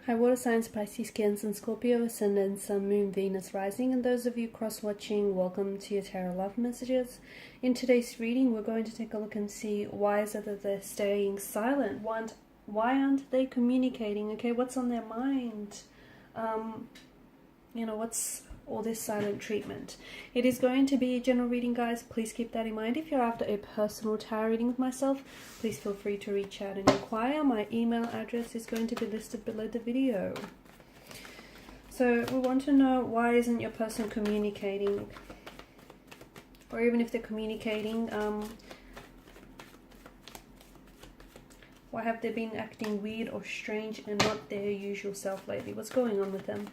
Hi water signs, Pisces, Cancer and Scorpio, Ascendant, Sun, Moon, Venus, Rising, and those of you cross-watching, welcome to your Tarot Love Messages. In today's reading, we're going to take a look and see why is it that they're staying silent? Why aren't they communicating? Okay, what's on their mind? What's all this silent treatment? It is going to be a general reading, guys. Please keep that in mind. If you're after a personal tarot reading with myself, please feel free to reach out and inquire. My email address is going to be listed below the video. So we want to know, why isn't your person communicating? Or even if they're communicating, why have they been acting weird or strange and not their usual self lately? What's going on with them?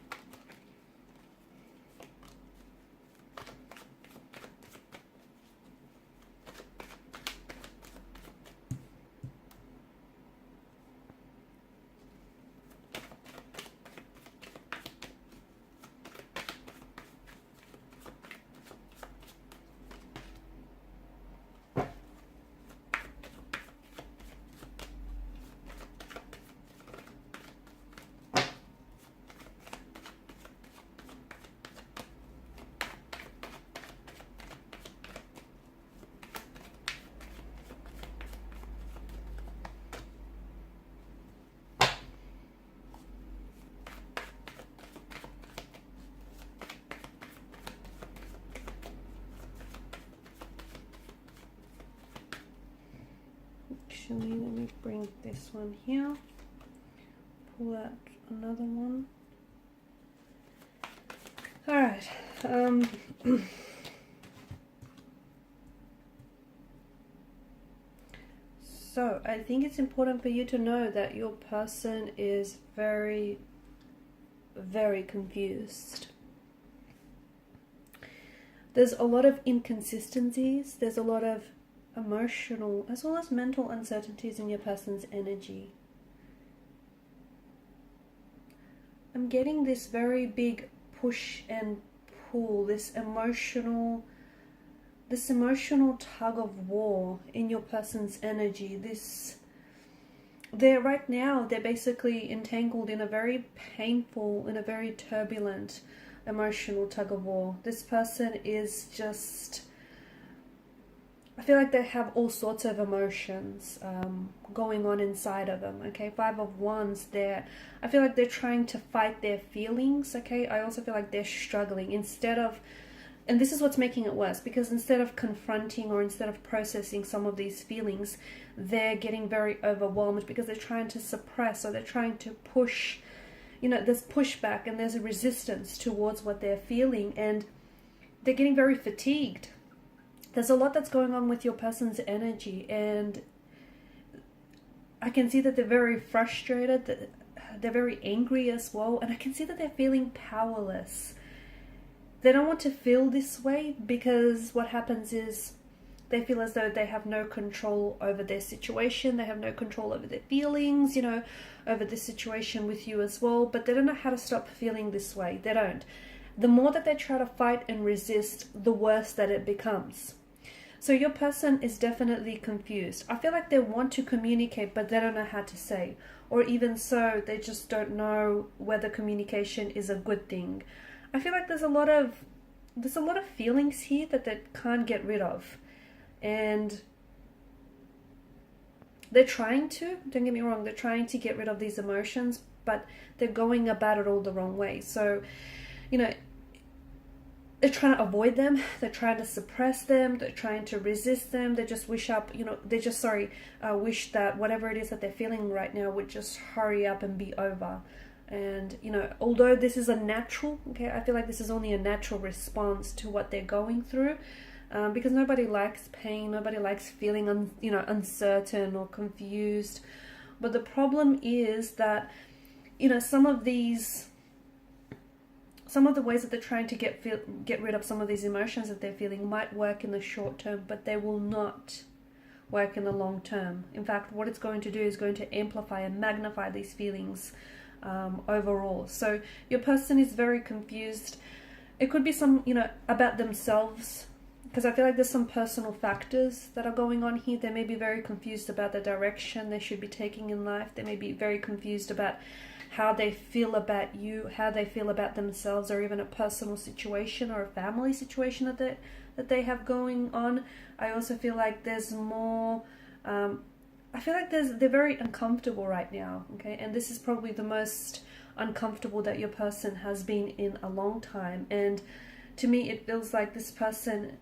Actually, let me bring this one here, pull out another one. Alright, so I think it's important for you to know that your person is very, very confused. There's a lot of inconsistencies, there's a lot of emotional as well as mental uncertainties in your person's energy. I'm getting this very big push and pull, this emotional tug of war in your person's energy. Right now they're basically entangled in a very painful, in a very turbulent emotional tug of war. This person is just, I feel like they have all sorts of emotions going on inside of them, okay? Five of Wands, I feel like they're trying to fight their feelings, okay? I also feel like they're struggling and this is what's making it worse, because instead of confronting or instead of processing some of these feelings, they're getting very overwhelmed because they're trying to suppress, or they're trying to push, there's pushback and there's a resistance towards what they're feeling, and they're getting very fatigued. There's a lot that's going on with your person's energy, and I can see that they're very frustrated, that they're very angry as well, and I can see that they're feeling powerless. They don't want to feel this way, because what happens is they feel as though they have no control over their situation, they have no control over their feelings, over the situation with you as well, but they don't know how to stop feeling this way. They don't. The more that they try to fight and resist, the worse that it becomes. So your person is definitely confused. I feel like they want to communicate, but they don't know how to say. Or even so, they just don't know whether communication is a good thing. I feel like there's a lot of feelings here that they can't get rid of. And they're trying to, don't get me wrong, they're trying to get rid of these emotions, but they're going about it all the wrong way. So, they're trying to avoid them, they're trying to suppress them, they're trying to resist them, they just wish that whatever it is that they're feeling right now would just hurry up and be over. And, although this is a natural, okay, I feel like this is only a natural response to what they're going through, because nobody likes pain, nobody likes feeling, uncertain or confused. But the problem is that, some of the ways that they're trying to get rid of some of these emotions that they're feeling might work in the short term, but they will not work in the long term. In fact, what it's going to do is going to amplify and magnify these feelings overall. So your person is very confused. It could be some, about themselves, because I feel like there's some personal factors that are going on here. They may be very confused about the direction they should be taking in life. They may be very confused about how they feel about you, how they feel about themselves, or even a personal situation or a family situation that they have going on. I also feel like there's more, I feel like they're very uncomfortable right now, okay? And this is probably the most uncomfortable that your person has been in a long time. And to me, it feels like this person,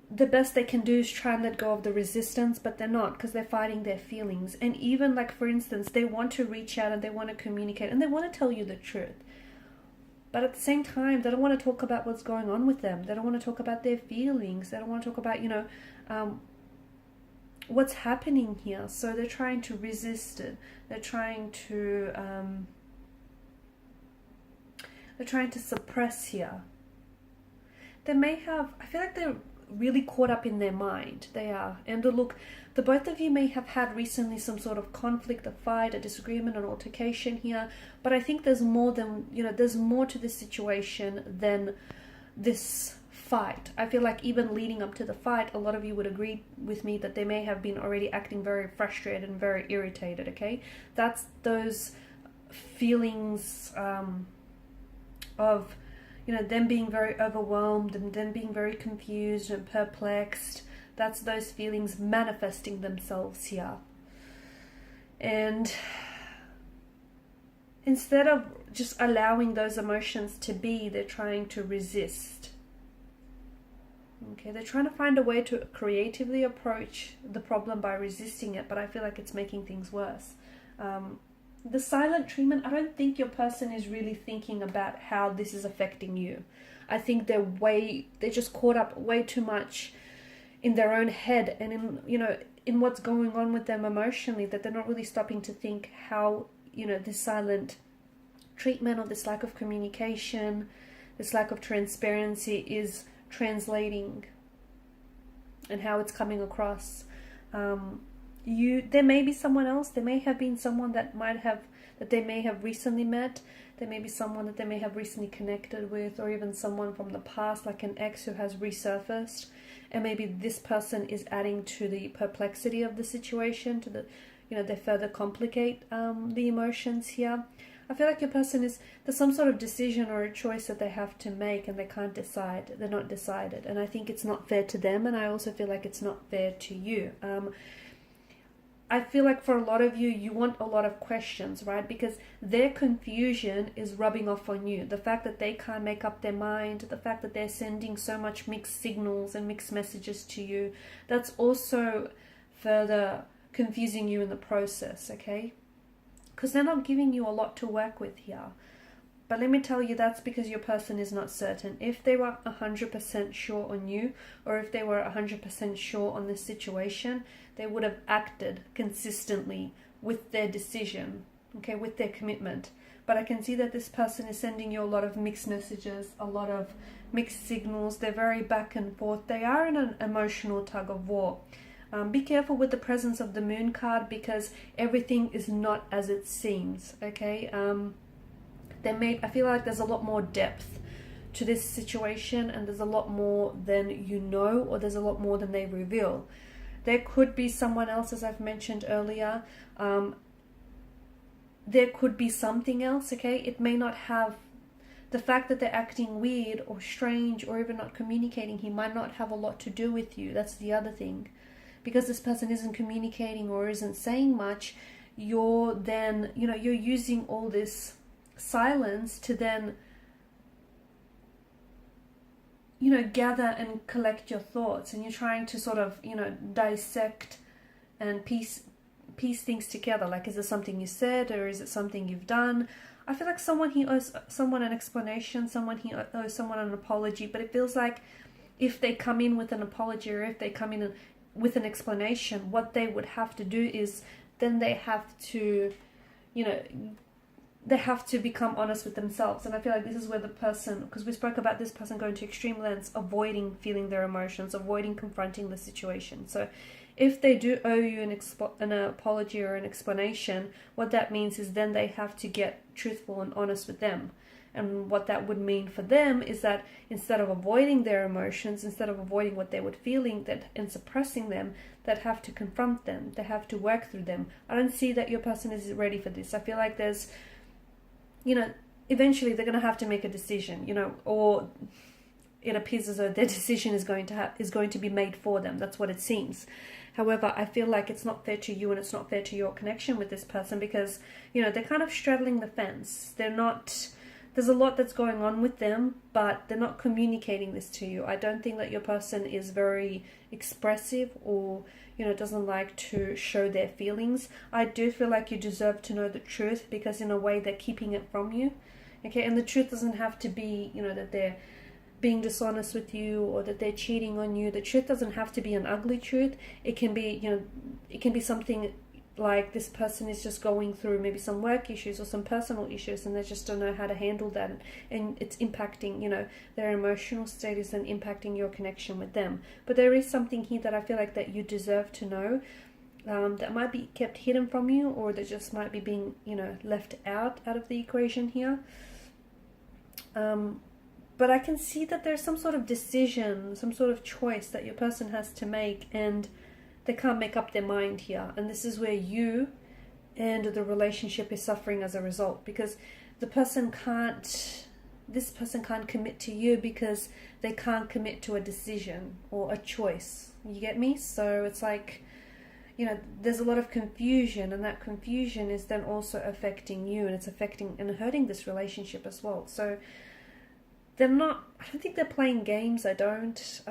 the best they can do is try and let go of the resistance, but they're not, because they're fighting their feelings. And even like, for instance, they want to reach out and they want to communicate and they want to tell you the truth. But at the same time, they don't want to talk about what's going on with them. They don't want to talk about their feelings. They don't want to talk about, what's happening here. So they're trying to resist it. They're trying to suppress here. They may have, I feel like they're really caught up in their mind. They are. And look, the both of you may have had recently some sort of conflict, a fight, a disagreement, an altercation here. But I think there's more than, there's more to this situation than this fight. I feel like even leading up to the fight, a lot of you would agree with me that they may have been already acting very frustrated and very irritated, okay? That's those feelings of, them being very overwhelmed and them being very confused and perplexed. That's those feelings manifesting themselves here. And instead of just allowing those emotions to be, they're trying to resist. Okay, they're trying to find a way to creatively approach the problem by resisting it, but I feel like it's making things worse. The silent treatment, I don't think your person is really thinking about how this is affecting you. I think they're just caught up way too much in their own head and in what's going on with them emotionally, that they're not really stopping to think how, this silent treatment or this lack of communication, this lack of transparency is translating and how it's coming across. There may be someone else. There may have been someone that they may have recently met. There may be someone that they may have recently connected with, or even someone from the past, like an ex who has resurfaced. And maybe this person is adding to the perplexity of the situation, to the, they further complicate the emotions here. I feel like your person there's some sort of decision or a choice that they have to make and they can't decide. They're not decided. And I think it's not fair to them. And I also feel like it's not fair to you. I feel like for a lot of you, you want a lot of questions, right? Because their confusion is rubbing off on you. The fact that they can't make up their mind, the fact that they're sending so much mixed signals and mixed messages to you, that's also further confusing you in the process, okay? Because they're not giving you a lot to work with here. But let me tell you, that's because your person is not certain. If they were 100% sure on you, or if they were 100% sure on this situation, they would have acted consistently with their decision, okay, with their commitment. But I can see that this person is sending you a lot of mixed messages, a lot of mixed signals. They're very back and forth. They are in an emotional tug of war. Be careful with the presence of the moon card, because everything is not as it seems, okay? I feel like there's a lot more depth to this situation, and there's a lot more than you know, or there's a lot more than they reveal. There could be someone else, as I've mentioned earlier. There could be something else, okay? It may not have the fact that they're acting weird or strange or even not communicating. He might not have a lot to do with you. That's the other thing. Because this person isn't communicating or isn't saying much, you're then, you're using all this silence to then, gather and collect your thoughts, and you're trying to sort of, dissect and piece things together. Like, is it something you said, or is it something you've done? I feel like he owes someone an explanation, he owes someone an apology, but it feels like if they come in with an apology, or if they come in with an explanation, what they would have to do is then they have to, they have to become honest with themselves. And I feel like this is where the person, because we spoke about this person going to extreme lengths, avoiding feeling their emotions, avoiding confronting the situation. So if they do owe you an apology or an explanation, what that means is then they have to get truthful and honest with them. And what that would mean for them is that instead of avoiding their emotions, instead of avoiding what they were feeling and suppressing them, they'd have to confront them. They have to work through them. I don't see that your person is ready for this. I feel like there's you know, eventually they're going to have to make a decision, you know, or it appears as though their decision is going to be made for them. That's what it seems. However, I feel like it's not fair to you and it's not fair to your connection with this person because, you know, they're kind of straddling the fence. They're not, there's a lot that's going on with them, but they're not communicating this to you. I don't think that your person is very expressive or, you know, doesn't like to show their feelings. I do feel like you deserve to know the truth because in a way they're keeping it from you. Okay, and the truth doesn't have to be, you know, that they're being dishonest with you or that they're cheating on you. The truth doesn't have to be an ugly truth. It can be, you know, it can be something like this person is just going through maybe some work issues or some personal issues and they just don't know how to handle that, and it's impacting, you know, their emotional status and impacting your connection with them. But there is something here that I feel like that you deserve to know, that might be kept hidden from you, or that just might be being, you know, left out of the equation here. But I can see that there's some sort of decision, some sort of choice that your person has to make, and they can't make up their mind here. And this is where you and the relationship is suffering as a result, because this person can't commit to you because they can't commit to a decision or a choice. You get me? So it's like, you know, there's a lot of confusion, and that confusion is then also affecting you, and it's affecting and hurting this relationship as well. So I don't think they're playing games. I don't.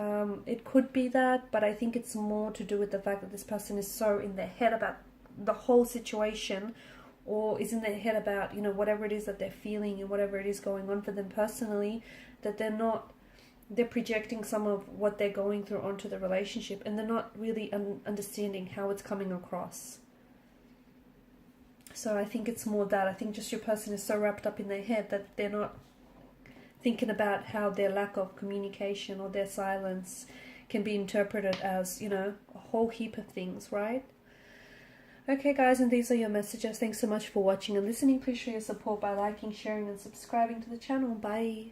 It could be that, but I think it's more to do with the fact that this person is so in their head about the whole situation, or is in their head about, you know, whatever it is that they're feeling and whatever it is going on for them personally, that they're projecting some of what they're going through onto the relationship, and they're not really understanding how it's coming across. So I think it's more that. I think just your person is so wrapped up in their head that they're not thinking about how their lack of communication or their silence can be interpreted as, you know, a whole heap of things, right? Okay, guys, and these are your messages. Thanks so much for watching and listening. Please show your support by liking, sharing, and subscribing to the channel. Bye.